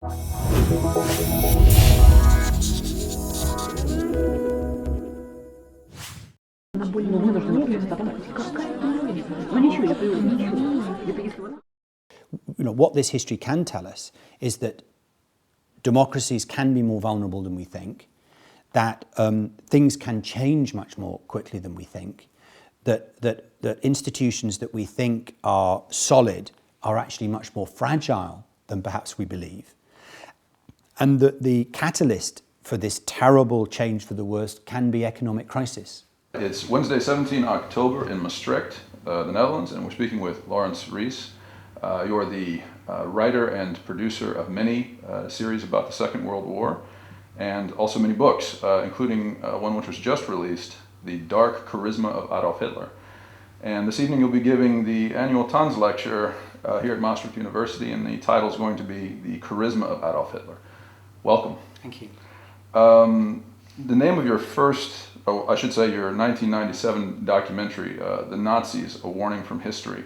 What this history can tell us is that democracies can be more vulnerable than we think, that things can change much more quickly than we think, that institutions that we think are solid are actually much more fragile than perhaps we believe, and that the catalyst for this terrible change for the worst can be economic crisis. It's Wednesday, 17 October in Maastricht, the Netherlands, and we're speaking with Laurence Rees. You're the writer and producer of many series about the Second World War, and also many books, including one which was just released, The Dark Charisma of Adolf Hitler. And this evening you'll be giving the annual Tanz lecture here at Maastricht University, and the title is going to be The Charisma of Adolf Hitler. Welcome. Thank you. The name of your first, I should say your 1997 documentary, The Nazis, A Warning from History.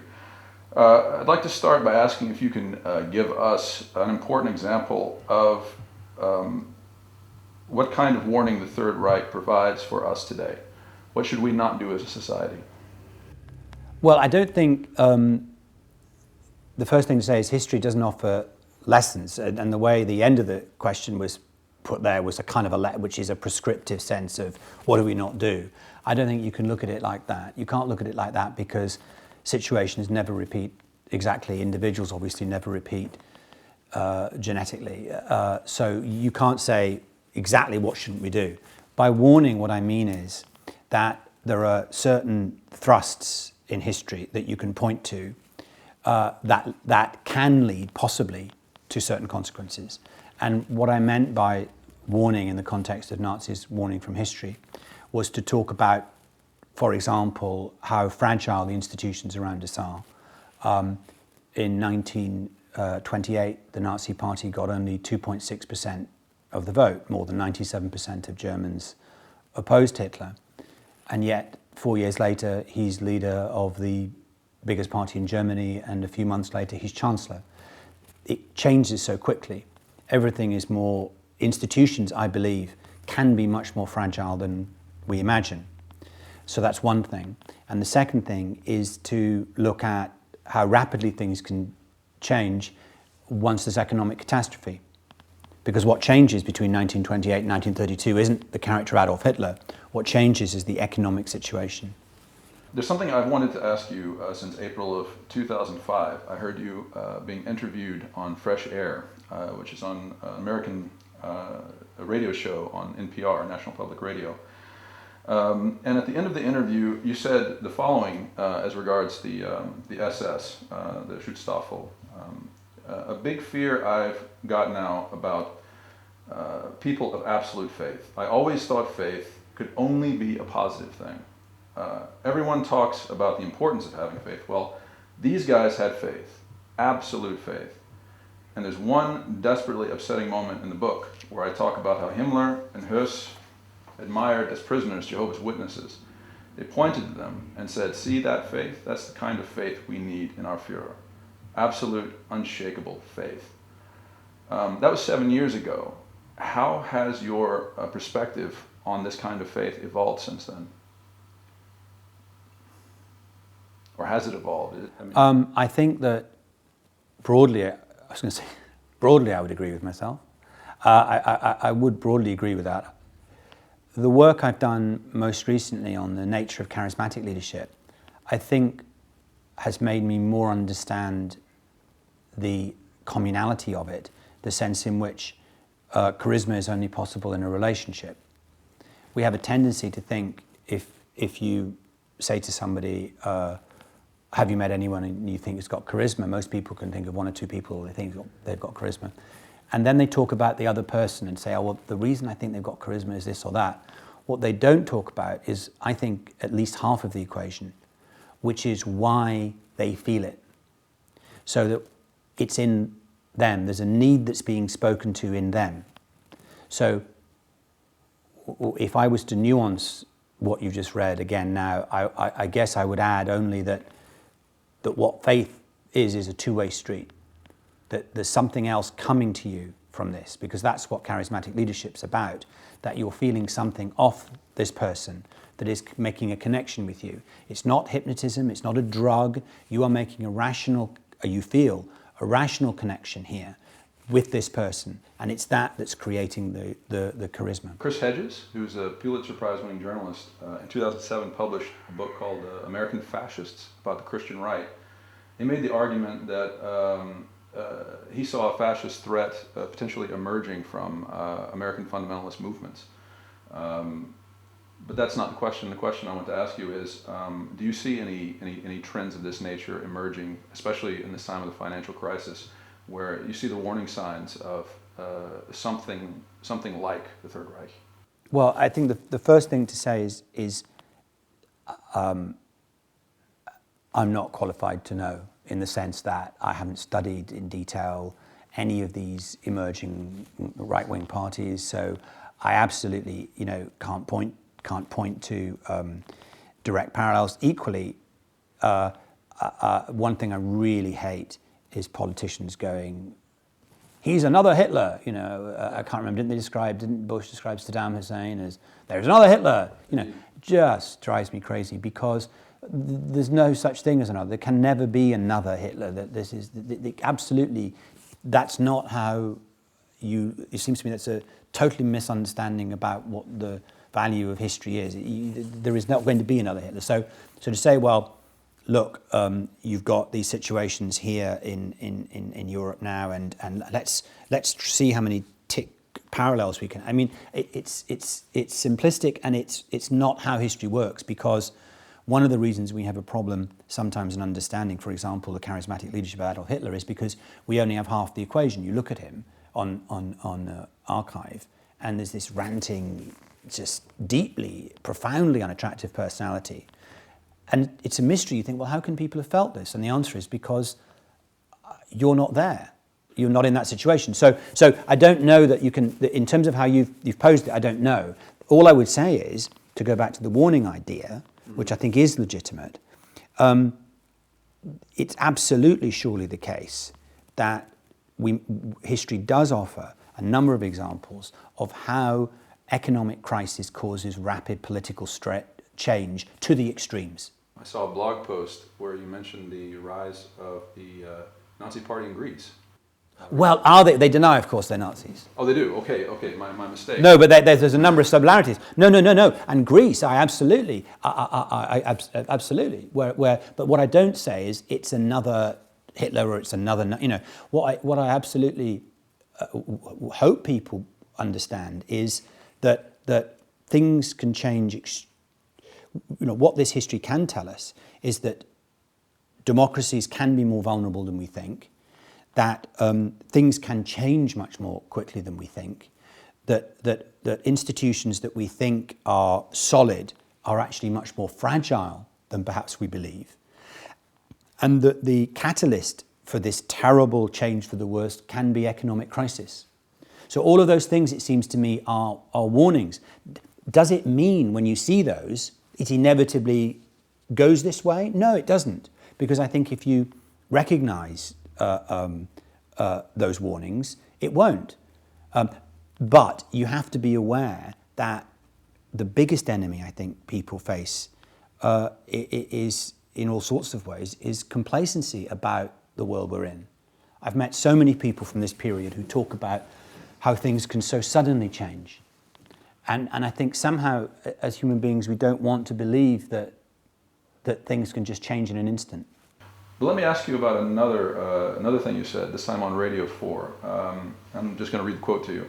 I'd like to start by asking if you can give us an important example of what kind of warning the Third Reich provides for us today. What should we not do as a society? Well, I don't think the first thing to say is history doesn't offer lessons, and the way the end of the question was put there was a kind of which is a prescriptive sense of what do we not do. I don't think you can look at it like that. You can't look at it like that because situations never repeat exactly. Individuals obviously never repeat genetically. So you can't say exactly what shouldn't we do. By warning, what I mean is that there are certain thrusts in history that you can point to that can lead possibly to certain consequences. And what I meant by warning in the context of Nazis' warning from history was to talk about, for example, how fragile the institutions around us are. In 1928, the Nazi Party got only 2.6% of the vote. More than 97% of Germans opposed Hitler. And yet, 4 years later, he's leader of the biggest party in Germany, and a few months later, he's chancellor. It changes so quickly. Everything is more, institutions, I believe, can be much more fragile than we imagine. So that's one thing. And the second thing is to look at how rapidly things can change once there's economic catastrophe. Because what changes between 1928 and 1932 isn't the character Adolf Hitler. What changes is the economic situation. There's something I've wanted to ask you since April of 2005. I heard you being interviewed on Fresh Air, which is on American radio show on NPR, National Public Radio. And at the end of the interview, you said the following as regards the SS, the Schutzstaffel. A big fear I've got now about people of absolute faith. I always thought faith could only be a positive thing. Everyone talks about the importance of having faith. Well, these guys had faith, absolute faith. And there's one desperately upsetting moment in the book where I talk about how Himmler and Höss admired as prisoners Jehovah's Witnesses. They pointed to them and said, see that faith? That's the kind of faith we need in our Führer. Absolute, unshakable faith. That was 7 years ago. How has your perspective on this kind of faith evolved since then? Or has it evolved? I think that broadly, I would agree with myself. I would broadly agree with that. The work I've done most recently on the nature of charismatic leadership, I think has made me more understand the communality of it, the sense in which charisma is only possible in a relationship. We have a tendency to think if you say to somebody, have you met anyone and you think has got charisma? Most people can think of one or two people they think they've got charisma. And then they talk about the other person and say, oh, well, the reason I think they've got charisma is this or that. What they don't talk about is, I think, at least half of the equation, which is why they feel it. So that it's in them. There's a need that's being spoken to in them. So if I was to nuance what you've just read again now, I guess I would add only that what faith is a two-way street. That there's something else coming to you from this, because that's what charismatic leadership's about, that you're feeling something off this person that is making a connection with you. It's not hypnotism, it's not a drug. You are making you feel a rational connection here with this person, and it's that's creating the charisma. Chris Hedges, who's a Pulitzer Prize-winning journalist, in 2007 published a book called American Fascists, about the Christian right. He made the argument that he saw a fascist threat potentially emerging from American fundamentalist movements. But that's not the question. The question I want to ask you is, do you see any trends of this nature emerging, especially in this time of the financial crisis, where you see the warning signs of something like the Third Reich? Well, I think the first thing to say is I'm not qualified to know, in the sense that I haven't studied in detail any of these emerging right-wing parties. So I absolutely, can't point to direct parallels. Equally, one thing I really hate is politicians going, he's another Hitler. I can't remember. Didn't Bush describe Saddam Hussein as there's another Hitler? Just drives me crazy, because there's no such thing as another. There can never be another Hitler. That this is absolutely. That's not how you. It seems to me that's a totally misunderstanding about what the value of history is. There is not going to be another Hitler. So to say, well, look, you've got these situations here in Europe now, and let's see how many parallels we can. I mean, it's simplistic, and it's not how history works, because one of the reasons we have a problem sometimes in understanding, for example, the charismatic leadership of Adolf Hitler, is because we only have half the equation. You look at him on archive, and there's this ranting, just deeply, profoundly unattractive personality. And it's a mystery. You think, well, how can people have felt this? And the answer is because you're not there. You're not in that situation. So I don't know that you can, in terms of how you've posed it, I don't know. All I would say is, to go back to the warning idea, which I think is legitimate, it's absolutely surely the case that history does offer a number of examples of how economic crisis causes rapid political change to the extremes. I saw a blog post where you mentioned the rise of the Nazi Party in Greece. Well, are they? They deny, of course, they're Nazis. Oh, they do? Okay, my mistake. No, but there's a number of similarities. No. And Greece, I absolutely. But what I don't say is it's another Hitler, or it's another. What I absolutely hope people understand is that things can change. What this history can tell us is that democracies can be more vulnerable than we think, that things can change much more quickly than we think, that institutions that we think are solid are actually much more fragile than perhaps we believe, and that the catalyst for this terrible change for the worst can be economic crisis. So all of those things, it seems to me, are warnings. Does it mean when you see those, it inevitably goes this way? No, it doesn't. Because I think if you recognize those warnings, it won't. But you have to be aware that the biggest enemy I think people face is, in all sorts of ways, is complacency about the world we're in. I've met so many people from this period who talk about how things can so suddenly change. And I think somehow, as human beings, we don't want to believe that things can just change in an instant. But let me ask you about another thing you said, this time on Radio 4. I'm just going to read the quote to you.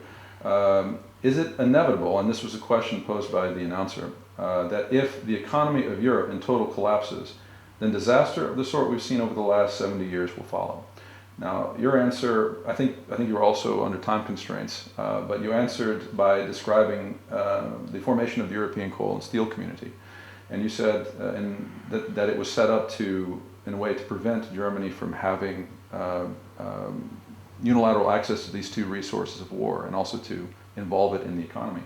Is it inevitable, and this was a question posed by the announcer, that if the economy of Europe in total collapses, then disaster of the sort we've seen over the last 70 years will follow? Now, your answer, I think you were also under time constraints, but you answered by describing the formation of the European coal and steel community. And you said that it was set up in a way to prevent Germany from having unilateral access to these two resources of war, and also to involve it in the economy.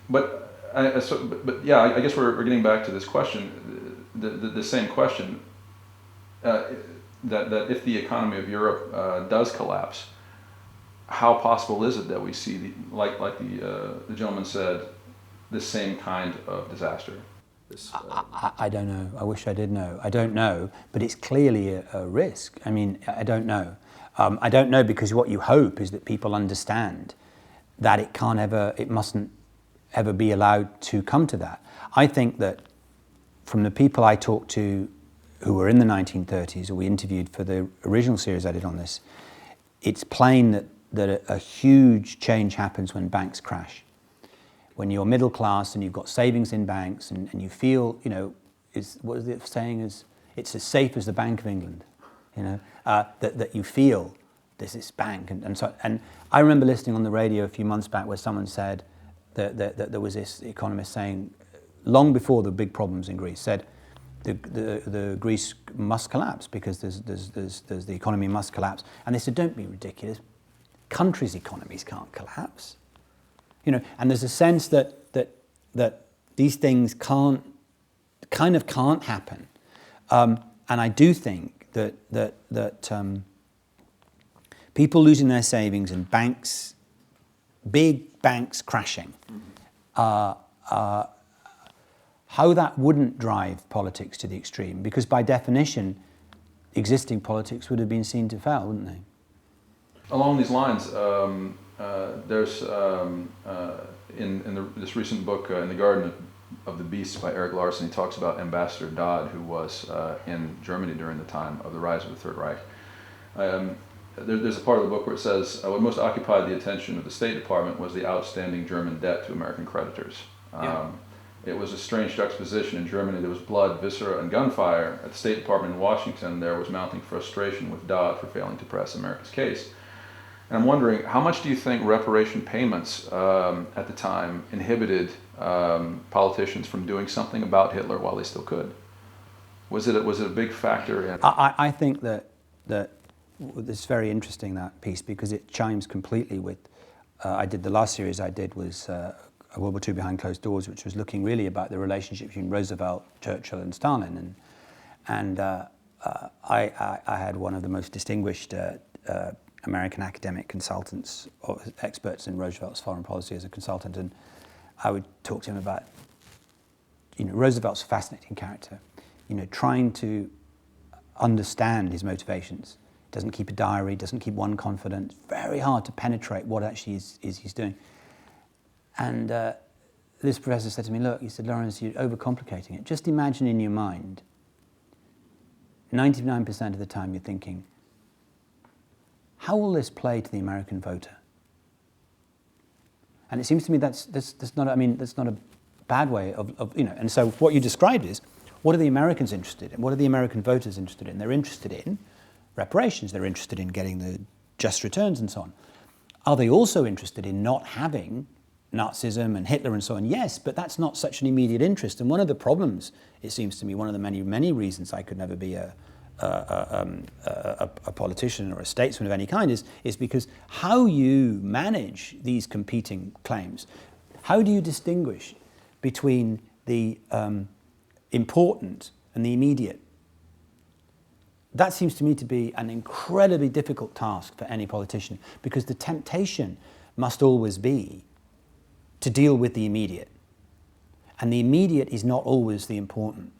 But I guess we're getting back to this question, the same question. That if the economy of Europe does collapse, how possible is it that we see, like the gentleman said, this same kind of disaster? I don't know. I wish I did know. I don't know, but it's clearly a risk. I mean, I don't know. I don't know because what you hope is that people understand that it mustn't ever be allowed to come to that. I think that from the people I talked to who were in the 1930s, or we interviewed for the original series I did on this, it's plain that a huge change happens when banks crash. When you're middle class and you've got savings in banks and you feel, what is the saying, is it's as safe as the Bank of England, that you feel there's this bank. And I remember listening on the radio a few months back where someone said that there was this economist saying, long before the big problems in Greece, said the Greece must collapse because there's the economy must collapse. And they said, don't be ridiculous. Countries' economies can't collapse. And there's a sense that these things can't happen. And I do think that people losing their savings and banks, big banks crashing, how that wouldn't drive politics to the extreme, because by definition, existing politics would have been seen to fail, wouldn't they? Along these lines, there's in this recent book, In the Garden of the Beasts by Eric Larson, he talks about Ambassador Dodd, who was in Germany during the time of the rise of the Third Reich. There's a part of the book where it says, what most occupied the attention of the State Department was the outstanding German debt to American creditors. It was a strange juxtaposition. In Germany, there was blood, viscera, and gunfire. At the State Department in Washington, there was mounting frustration with Dodd for failing to press America's case. And I'm wondering, how much do you think reparation payments at the time inhibited politicians from doing something about Hitler while they still could? Was it a big factor? I think that it's very interesting, that piece, because it chimes completely with, the last series I did was World War II Behind Closed Doors, which was looking really about the relationship between Roosevelt, Churchill and Stalin. And I had one of the most distinguished American academic consultants, or experts in Roosevelt's foreign policy as a consultant, and I would talk to him about, Roosevelt's a fascinating character, trying to understand his motivations. Doesn't keep a diary, doesn't keep one confidence, very hard to penetrate what actually is he's doing. And this professor said to me, look, he said, Laurence, you're overcomplicating it. Just imagine in your mind, 99% of the time you're thinking, how will this play to the American voter? And it seems to me that's not a bad way of. And so what you described is, what are the Americans interested in? What are the American voters interested in? They're interested in reparations. They're interested in getting the just returns and so on. Are they also interested in not having Nazism and Hitler and so on? Yes, but that's not such an immediate interest. And one of the problems, it seems to me, one of the many reasons I could never be a politician or a statesman of any kind is because how you manage these competing claims, how do you distinguish between the important and the immediate? That seems to me to be an incredibly difficult task for any politician, because the temptation must always be to deal with the immediate. And the immediate is not always the important.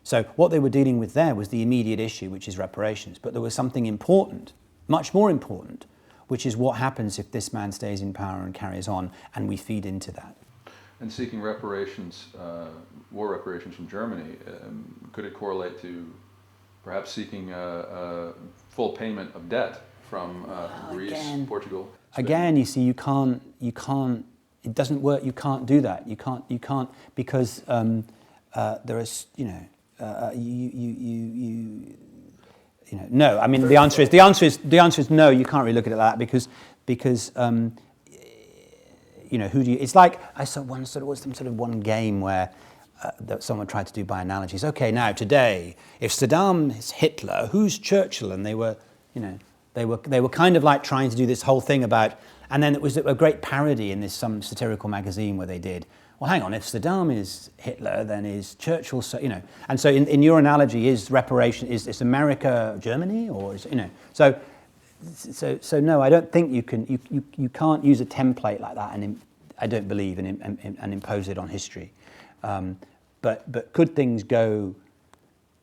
So what they were dealing with there was the immediate issue, which is reparations. But there was something important, much more important, which is what happens if this man stays in power and carries on, and we feed into that. And seeking reparations, war reparations from Germany, could it correlate to perhaps seeking full payment of debt from Greece, Portugal, Spain? Again, you see, you can't. It doesn't work. You can't do that. You can't because there is, no. I mean, the answer is no. You can't really look at it like that because who do you? It's like I saw one game where that someone tried to do by analogies. Okay, now today, if Saddam is Hitler, who's Churchill? And they were kind of like trying to do this whole thing about. And then it was a great parody in some satirical magazine where they did, well, hang on, if Saddam is Hitler, then is Churchill, And so in your analogy, is reparation, is America Germany? Or is, so So no, I don't think you can. You can't use a template like that, and I don't believe and impose it on history. But could things go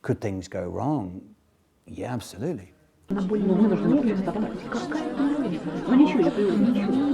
wrong? Yeah, absolutely. Она больно нужна, чтобы перестать. Какая-то. Ну ничего, я привыкла.